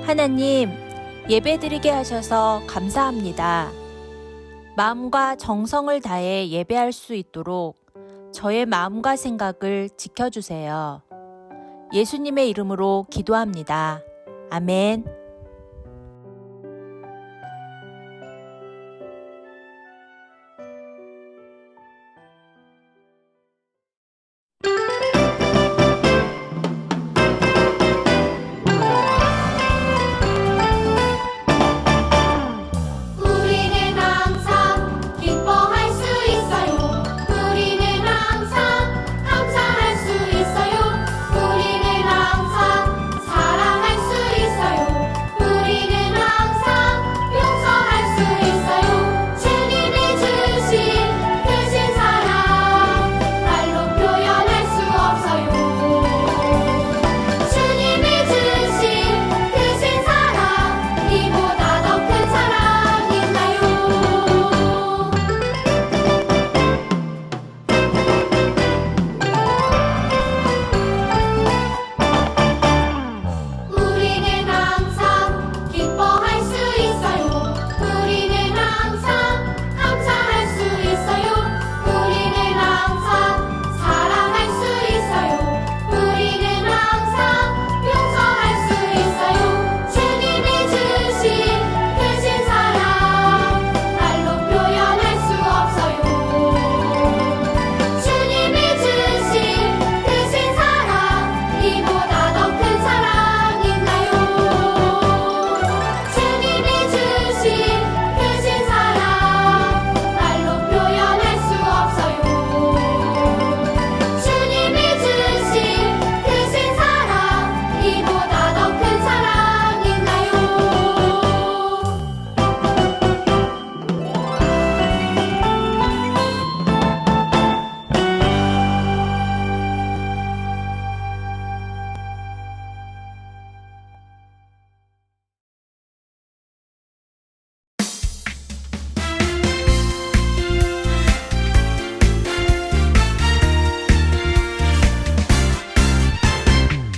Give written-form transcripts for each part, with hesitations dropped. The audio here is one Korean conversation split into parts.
하나님, 예배드리게 하셔서 감사합니다. 마음과 정성을 다해 예배할 수 있도록 저의 마음과 생각을 지켜주세요. 예수님의 이름으로 기도합니다. 아멘. 우리는 항상 기뻐할 수 있어요. 우리는 항상 감사할 수 있어요. 우리는 항상 사랑할 수 있어요. 우리는 항상 용서할 수 있어요. 주님이 주신 크신 사랑 말로 표현할 수 없어요. 주님이 주신 크신 사랑 이보다 더 큰 사랑 있나요? 우리는 항상 기뻐할 수 있어요. 우리는 항상 감사할 수 있어요. 우리는 항상 사랑할 수 있어요. 우리는 항상 용서할 수 있어요. 주님이 주신 크신 사랑 말로 표현할 수 없어요. 주님이 주신 크신 사랑 이보다 더 큰 사랑 있나요? 주님이 주신 크신 사랑 말로 표현할 수 없어요. 주님이 주신 크신 사랑 이보다 더 큰 사랑 있나요?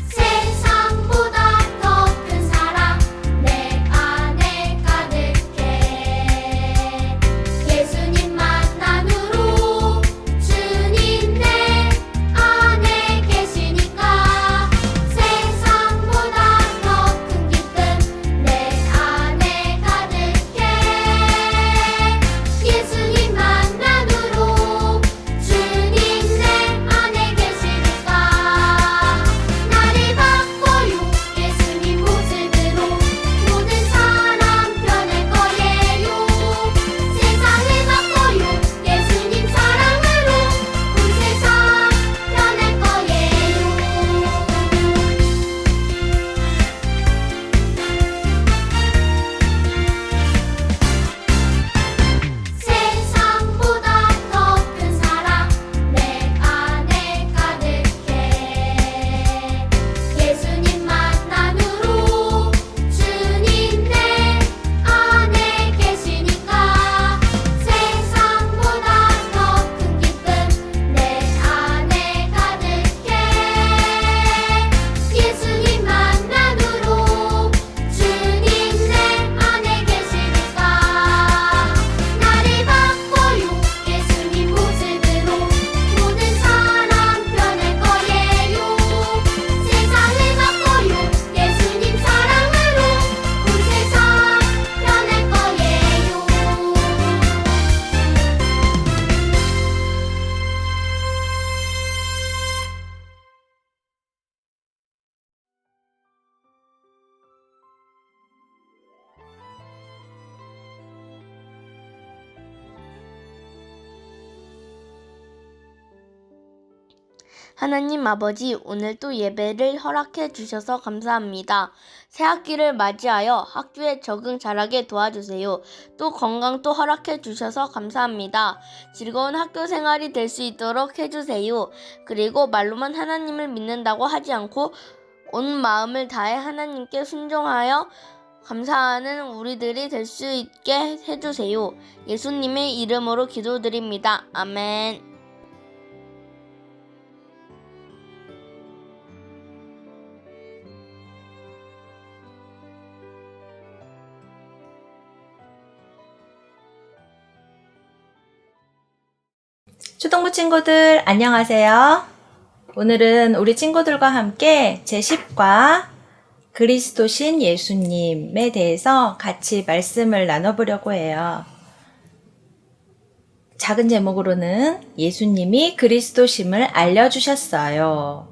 세상보다 더 큰 사랑 내 안에 가득해. 예수님 만남으로 주님 내 안에 계시니까 세상보다 더 큰 기쁨 내 안에 가득해. 예수님 만남으로 주님 내 안에 계시니까 나를 바꿔요. 예수님 모습으로 모든 사람 변할 거예요. 세상을 바꿔요. 예수님 사랑으로 온 세상 변할 거예요. 세상보다 더 큰 사랑 내 안에 가득해. 예수님 만남으로 주님 내 안에 계시니까 세상보다 더 큰 기쁨 내 안에 가득해. 예수님 만남으로 주님 내 안에 계시니까 나를 바꿔요. 예수님 모습으로 모든 사람 변할 거예요. 세상을 바꿔요. 예수님 사랑으로 온 세상 변할 거예요. 하나님 아버지, 오늘 또 예배를 허락해 주셔서 감사합니다. 새 학기를 맞이하여 학교에 적응 잘하게 도와주세요. 또 건강도 허락해 주셔서 감사합니다. 즐거운 학교 생활이 될 수 있도록 해주세요. 그리고 말로만 하나님을 믿는다고 하지 않고 온 마음을 다해 하나님께 순종하여 감사하는 우리들이 될 수 있게 해주세요. 예수님의 이름으로 기도드립니다. 아멘. 초등부 친구들 안녕하세요. 오늘은 우리 친구들과 함께 제10과 그리스도신 예수님에 대해서 같이 말씀을 나눠보려고 해요. 작은 제목으로는 예수님이 그리스도심을 알려주셨어요.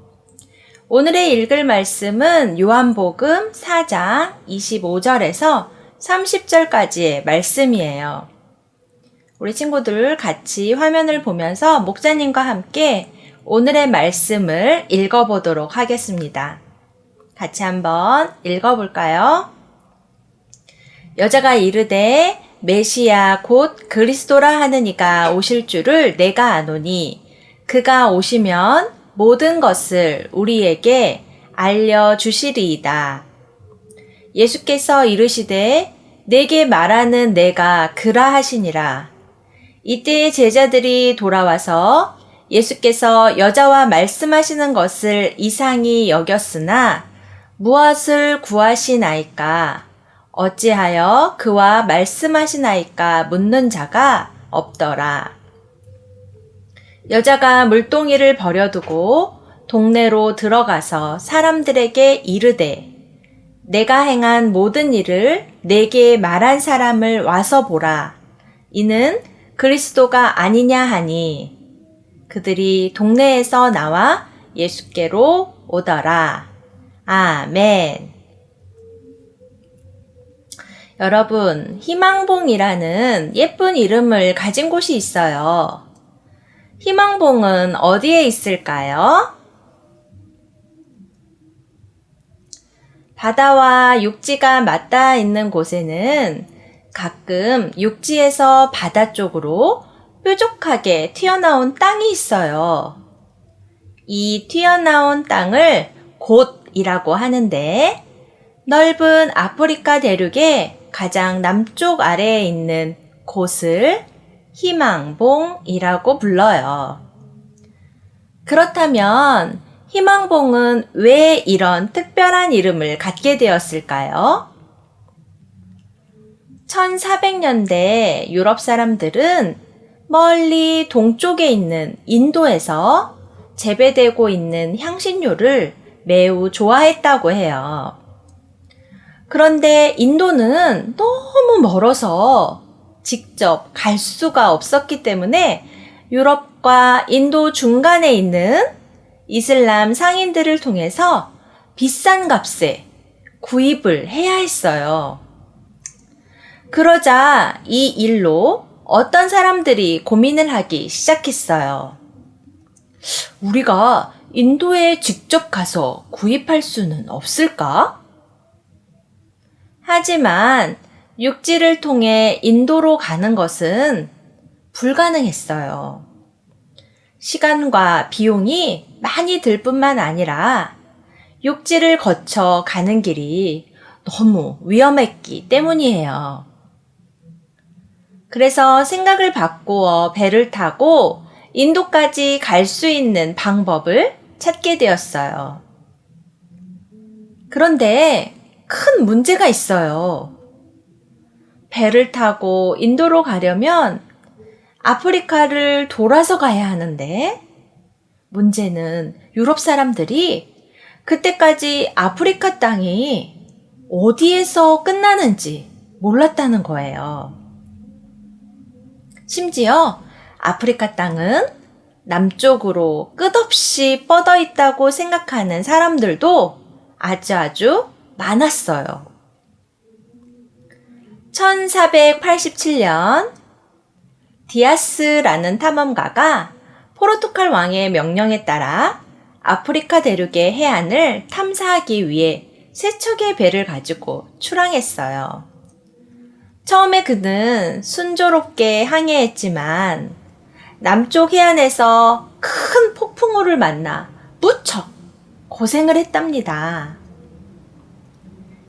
오늘의 읽을 말씀은 요한복음 4장 25절에서 30절까지의 말씀이에요. 우리 친구들 같이 화면을 보면서 목사님과 함께 오늘의 말씀을 읽어보도록 하겠습니다. 같이 한번 읽어볼까요? 여자가 이르되 메시아 곧 그리스도라 하는 이가 오실 줄을 내가 아노니 그가 오시면 모든 것을 우리에게 알려주시리이다. 예수께서 이르시되 내게 말하는 내가 그라 하시니라. 이때 제자들이 돌아와서 예수께서 여자와 말씀하시는 것을 이상히 여겼으나 무엇을 구하시나이까? 어찌하여 그와 말씀하시나이까? 묻는 자가 없더라. 여자가 물동이를 버려두고 동네로 들어가서 사람들에게 이르되 내가 행한 모든 일을 내게 말한 사람을 와서 보라. 이는 그리스도가 아니냐 하니 그들이 동네에서 나와 예수께로 오더라. 아멘. 여러분, 희망봉이라는 예쁜 이름을 가진 곳이 있어요. 희망봉은 어디에 있을까요? 바다와 육지가 맞닿아 있는 곳에는 가끔 육지에서 바다 쪽으로 뾰족하게 튀어나온 땅이 있어요. 이 튀어나온 땅을 곳이라고 하는데 넓은 아프리카 대륙의 가장 남쪽 아래에 있는 곳을 희망봉이라고 불러요. 그렇다면 희망봉은 왜 이런 특별한 이름을 갖게 되었을까요? 1400년대 유럽 사람들은 멀리 동쪽에 있는 인도에서 재배되고 있는 향신료를 매우 좋아했다고 해요. 그런데 인도는 너무 멀어서 직접 갈 수가 없었기 때문에 유럽과 인도 중간에 있는 이슬람 상인들을 통해서 비싼 값에 구입을 해야 했어요. 그러자 이 일로 어떤 사람들이 고민을 하기 시작했어요. 우리가 인도에 직접 가서 구입할 수는 없을까? 하지만 육지를 통해 인도로 가는 것은 불가능했어요. 시간과 비용이 많이 들 뿐만 아니라 육지를 거쳐 가는 길이 너무 위험했기 때문이에요. 그래서 생각을 바꾸어 배를 타고 인도까지 갈 수 있는 방법을 찾게 되었어요. 그런데 큰 문제가 있어요. 배를 타고 인도로 가려면 아프리카를 돌아서 가야 하는데 문제는 유럽 사람들이 그때까지 아프리카 땅이 어디에서 끝나는지 몰랐다는 거예요. 심지어 아프리카 땅은 남쪽으로 끝없이 뻗어 있다고 생각하는 사람들도 아주 많았어요. 1487년 디아스라는 탐험가가 포르투갈 왕의 명령에 따라 아프리카 대륙의 해안을 탐사하기 위해 세 척의 배를 가지고 출항했어요. 처음에 그는 순조롭게 항해했지만 남쪽 해안에서 큰 폭풍우를 만나 무척 고생을 했답니다.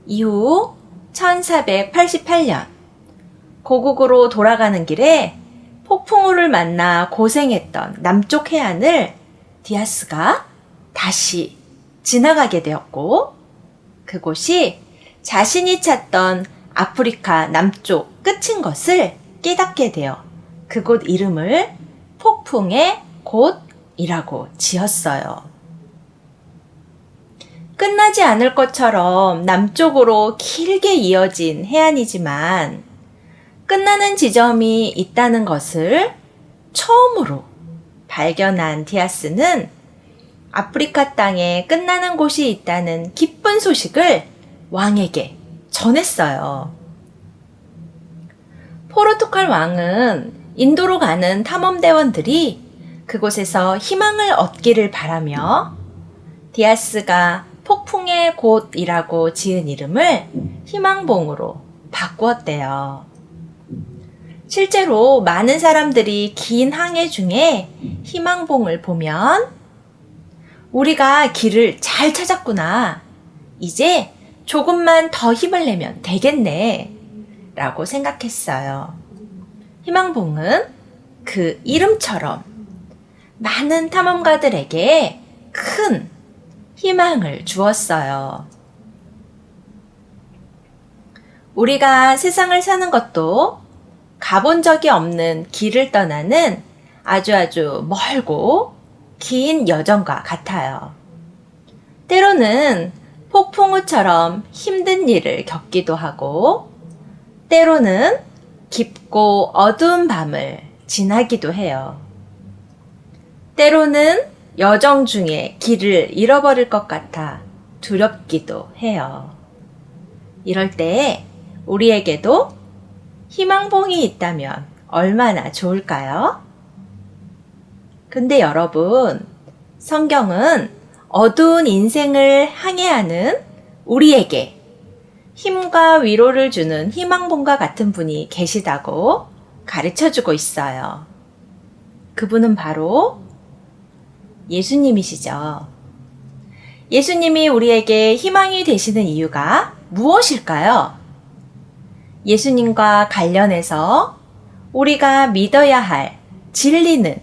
이후 1488년 고국으로 돌아가는 길에 폭풍우를 만나 고생했던 남쪽 해안을 디아스가 다시 지나가게 되었고 그곳이 자신이 찾던 아프리카 남쪽 끝인 것을 깨닫게 되어 그곳 이름을 폭풍의 곳이라고 지었어요. 끝나지 않을 것처럼 남쪽으로 길게 이어진 해안이지만 끝나는 지점이 있다는 것을 처음으로 발견한 디아스는 아프리카 땅에 끝나는 곳이 있다는 기쁜 소식을 왕에게 전했어요. 포르투갈 왕은 인도로 가는 탐험대원들이 그곳에서 희망을 얻기를 바라며 디아스가 폭풍의 곳이라고 지은 이름을 희망봉으로 바꾸었대요. 실제로 많은 사람들이 긴 항해 중에 희망봉을 보면 우리가 길을 잘 찾았구나. 이제 조금만 더 힘을 내면 되겠네. 라고 생각했어요. 희망봉은 그 이름처럼 많은 탐험가들에게 큰 희망을 주었어요. 우리가 세상을 사는 것도 가본 적이 없는 길을 떠나는 아주 멀고 긴 여정과 같아요. 때로는 폭풍우처럼 힘든 일을 겪기도 하고, 때로는 깊고 어두운 밤을 지나기도 해요. 때로는 여정 중에 길을 잃어버릴 것 같아 두렵기도 해요. 이럴 때 우리에게도 희망봉이 있다면 얼마나 좋을까요? 근데 여러분, 성경은 어두운 인생을 항해하는 우리에게 힘과 위로를 주는 희망봉과 같은 분이 계시다고 가르쳐주고 있어요. 그분은 바로 예수님이시죠. 예수님이 우리에게 희망이 되시는 이유가 무엇일까요? 예수님과 관련해서 우리가 믿어야 할 진리는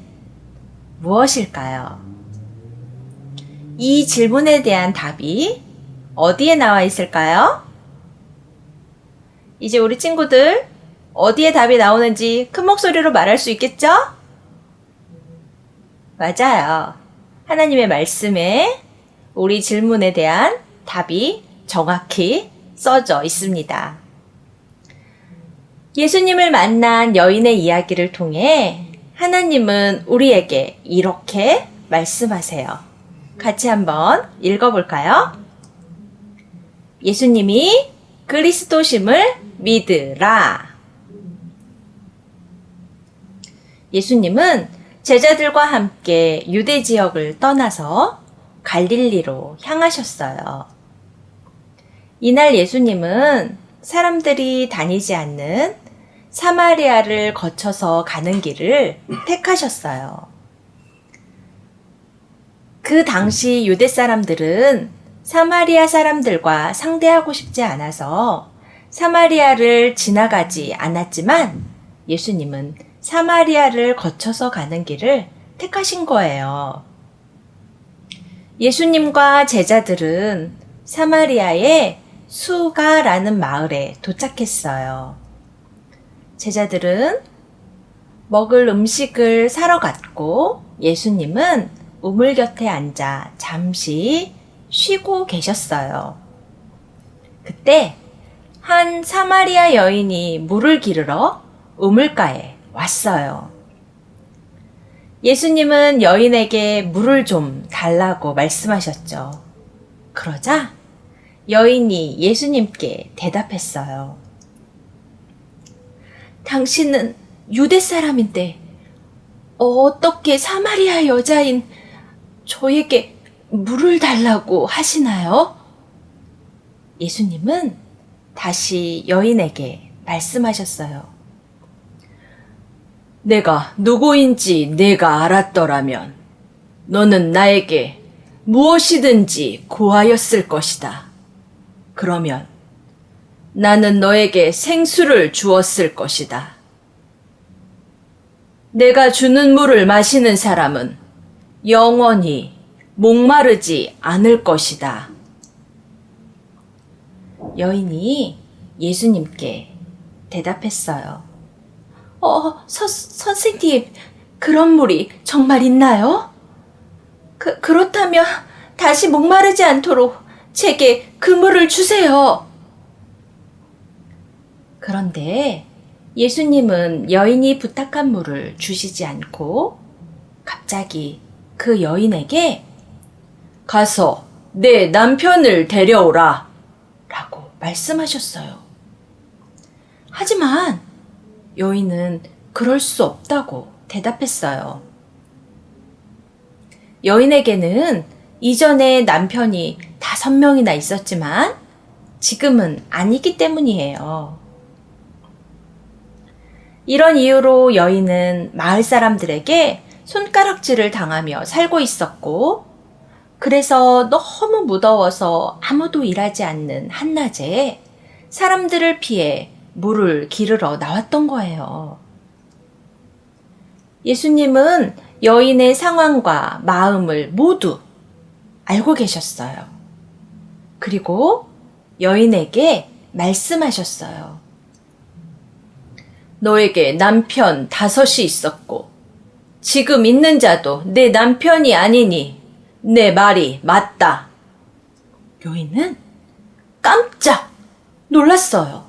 무엇일까요? 이 질문에 대한 답이 어디에 나와 있을까요? 이제 우리 친구들 어디에 답이 나오는지 큰 목소리로 말할 수 있겠죠? 맞아요. 하나님의 말씀에 우리 질문에 대한 답이 정확히 써져 있습니다. 예수님을 만난 여인의 이야기를 통해 하나님은 우리에게 이렇게 말씀하세요. 같이 한번 읽어볼까요? 예수님이 그리스도심을 믿으라. 예수님은 제자들과 함께 유대 지역을 떠나서 갈릴리로 향하셨어요. 이날 예수님은 사람들이 다니지 않는 사마리아를 거쳐서 가는 길을 택하셨어요. 그 당시 유대 사람들은 사마리아 사람들과 상대하고 싶지 않아서 사마리아를 지나가지 않았지만 예수님은 사마리아를 거쳐서 가는 길을 택하신 거예요. 예수님과 제자들은 사마리아의 수가라는 마을에 도착했어요. 제자들은 먹을 음식을 사러 갔고 예수님은 우물 곁에 앉아 잠시 쉬고 계셨어요. 그때 한 사마리아 여인이 물을 기르러 우물가에 왔어요. 예수님은 여인에게 물을 좀 달라고 말씀하셨죠. 그러자 여인이 예수님께 대답했어요. 당신은 유대 사람인데 어떻게 사마리아 여자인 저에게 물을 달라고 하시나요? 예수님은 다시 여인에게 말씀하셨어요. 내가 누구인지 내가 알았더라면 너는 나에게 무엇이든지 구하였을 것이다. 그러면 나는 너에게 생수를 주었을 것이다. 내가 주는 물을 마시는 사람은 영원히 목마르지 않을 것이다. 여인이 예수님께 대답했어요. 선생님, 그런 물이 정말 있나요? 그렇다면 다시 목마르지 않도록 제게 그 물을 주세요. 그런데 예수님은 여인이 부탁한 물을 주시지 않고 갑자기 그 여인에게 가서 내 남편을 데려오라 라고 말씀하셨어요. 하지만 여인은 그럴 수 없다고 대답했어요. 여인에게는 이전에 남편이 5명이나 있었지만 지금은 아니기 때문이에요. 이런 이유로 여인은 마을 사람들에게 손가락질을 당하며 살고 있었고, 그래서 너무 무더워서 아무도 일하지 않는 한낮에 사람들을 피해 물을 기르러 나왔던 거예요. 예수님은 여인의 상황과 마음을 모두 알고 계셨어요. 그리고 여인에게 말씀하셨어요. 너에게 남편 5이 있었고 지금 있는 자도 내 남편이 아니니 내 말이 맞다. 여인은 깜짝 놀랐어요.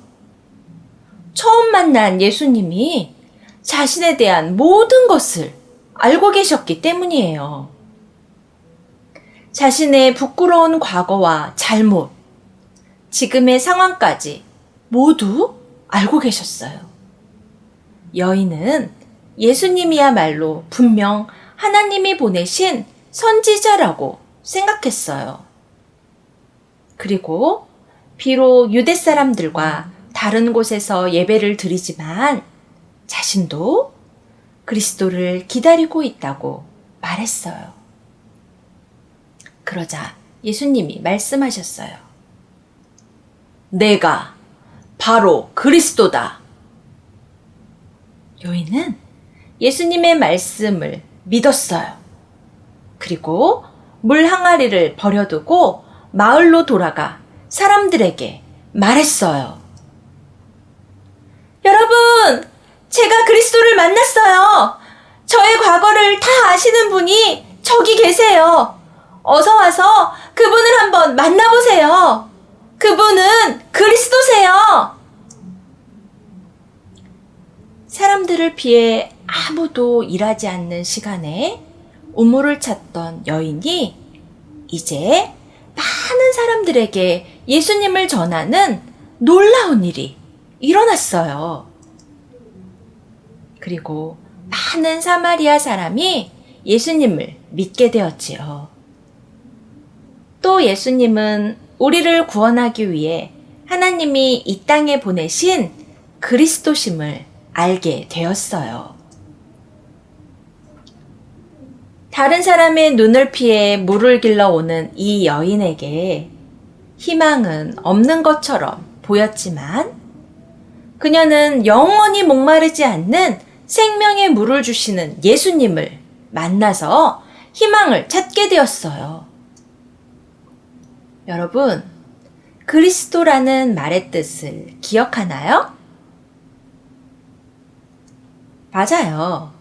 처음 만난 예수님이 자신에 대한 모든 것을 알고 계셨기 때문이에요. 자신의 부끄러운 과거와 잘못, 지금의 상황까지 모두 알고 계셨어요. 여인은 예수님이야말로 분명 하나님이 보내신 선지자라고 생각했어요. 그리고 비록 유대 사람들과 다른 곳에서 예배를 드리지만 자신도 그리스도를 기다리고 있다고 말했어요. 그러자 예수님이 말씀하셨어요. 내가 바로 그리스도다. 여인은 예수님의 말씀을 믿었어요. 그리고 물 항아리를 버려두고 마을로 돌아가 사람들에게 말했어요. 여러분, 제가 그리스도를 만났어요. 저의 과거를 다 아시는 분이 저기 계세요. 어서 와서 그분을 한번 만나보세요. 그분은 그리스도세요. 사람들을 피해 아무도 일하지 않는 시간에 우물을 찾던 여인이 이제 많은 사람들에게 예수님을 전하는 놀라운 일이 일어났어요. 그리고 많은 사마리아 사람이 예수님을 믿게 되었지요. 또 예수님은 우리를 구원하기 위해 하나님이 이 땅에 보내신 그리스도심을 알게 되었어요. 다른 사람의 눈을 피해 물을 길러오는 이 여인에게 희망은 없는 것처럼 보였지만 그녀는 영원히 목마르지 않는 생명의 물을 주시는 예수님을 만나서 희망을 찾게 되었어요. 여러분, 그리스도라는 말의 뜻을 기억하나요? 맞아요.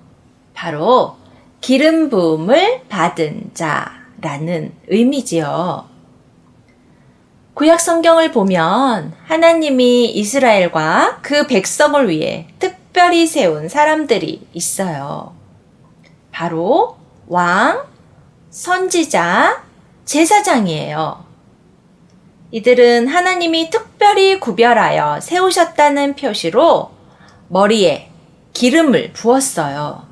바로 기름 부음을 받은 자라는 의미지요. 구약 성경을 보면 하나님이 이스라엘과 그 백성을 위해 특별히 세운 사람들이 있어요. 바로 왕, 선지자, 제사장이에요. 이들은 하나님이 특별히 구별하여 세우셨다는 표시로 머리에 기름을 부었어요.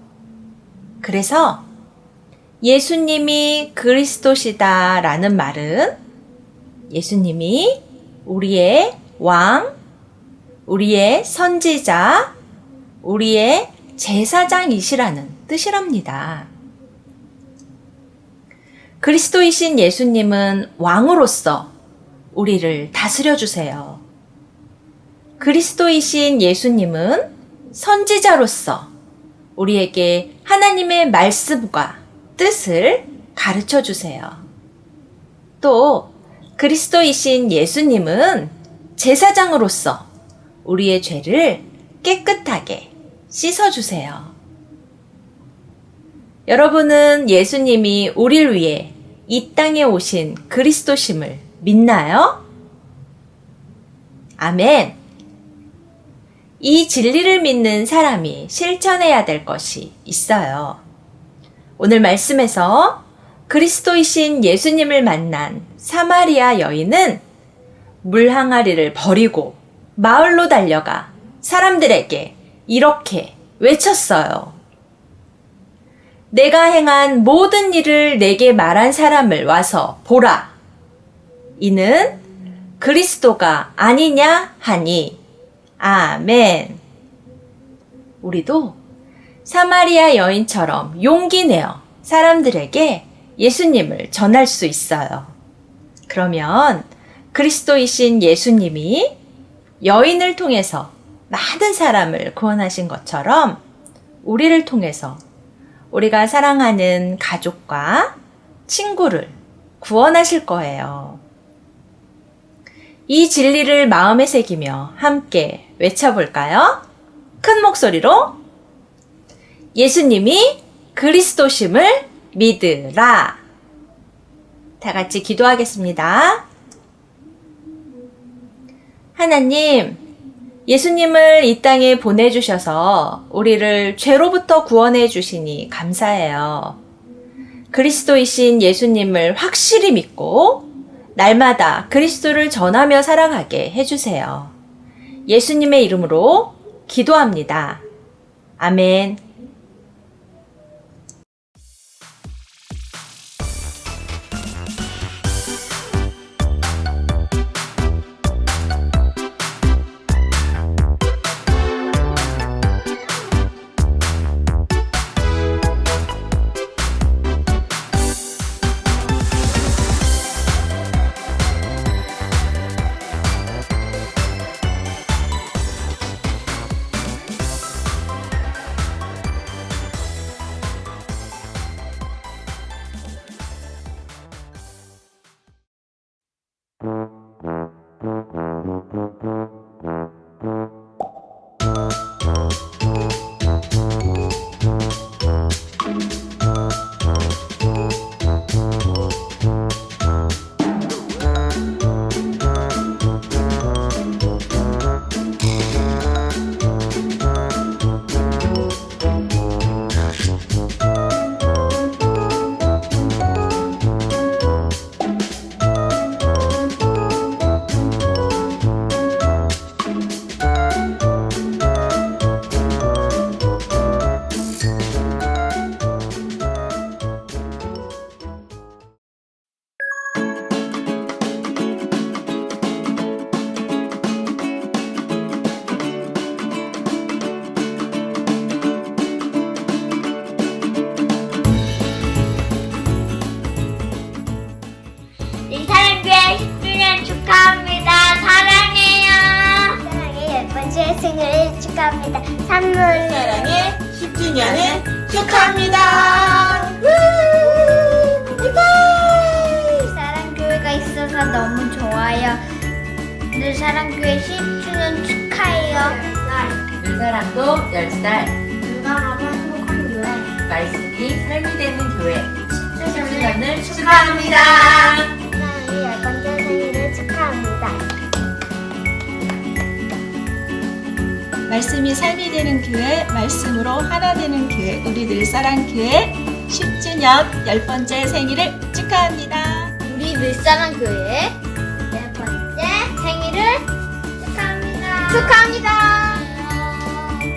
그래서 예수님이 그리스도시다라는 말은 예수님이 우리의 왕, 우리의 선지자, 우리의 제사장이시라는 뜻이랍니다. 그리스도이신 예수님은 왕으로서 우리를 다스려 주세요. 그리스도이신 예수님은 선지자로서 우리에게 하나님의 말씀과 뜻을 가르쳐 주세요. 또 그리스도이신 예수님은 제사장으로서 우리의 죄를 깨끗하게 씻어주세요. 여러분은 예수님이 우리를 위해 이 땅에 오신 그리스도심을 믿나요? 아멘. 이 진리를 믿는 사람이 실천해야 될 것이 있어요. 오늘 말씀에서 그리스도이신 예수님을 만난 사마리아 여인은 물 항아리를 버리고 마을로 달려가 사람들에게 이렇게 외쳤어요. 내가 행한 모든 일을 내게 말한 사람을 와서 보라. 이는 그리스도가 아니냐 하니. 아멘. 우리도 사마리아 여인처럼 용기 내어 사람들에게 예수님을 전할 수 있어요. 그러면 그리스도이신 예수님이 여인을 통해서 많은 사람을 구원하신 것처럼 우리를 통해서 우리가 사랑하는 가족과 친구를 구원하실 거예요. 이 진리를 마음에 새기며 함께 외쳐볼까요? 큰 목소리로 예수님이 그리스도심을 믿으라. 다 같이 기도하겠습니다. 하나님, 예수님을 이 땅에 보내주셔서 우리를 죄로부터 구원해 주시니 감사해요. 그리스도이신 예수님을 확실히 믿고 날마다 그리스도를 전하며 살아가게 해주세요. 예수님의 이름으로 기도합니다. 아멘. 리사랑교회 10주년 축하합니다. 사랑해요. 사랑의 10번째 생일을 축하합니다. 선물 사랑의 10주년을 축하합니다. 사랑교회가 있어서 너무 좋아요. 늘 사랑교회 10주년 축하해요. 늘사랑도 10살, 건강하고 행복한 교회. 말씀이 삶이 되는 교회 10주년을 축하합니다. 사랑의 10번째 생일을 축하합니다. 말씀이 삶이 되는 교회, 말씀으로 하나 되는 교회, 우리 늘사랑교회 10주년 10번째 생일을 축하합니다. 우리 늘사랑교회 10번째 생일을 축하합니다. 축하합니다.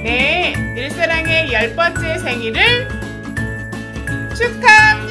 네, 늘사랑의 10번째 생일을 축하합니다.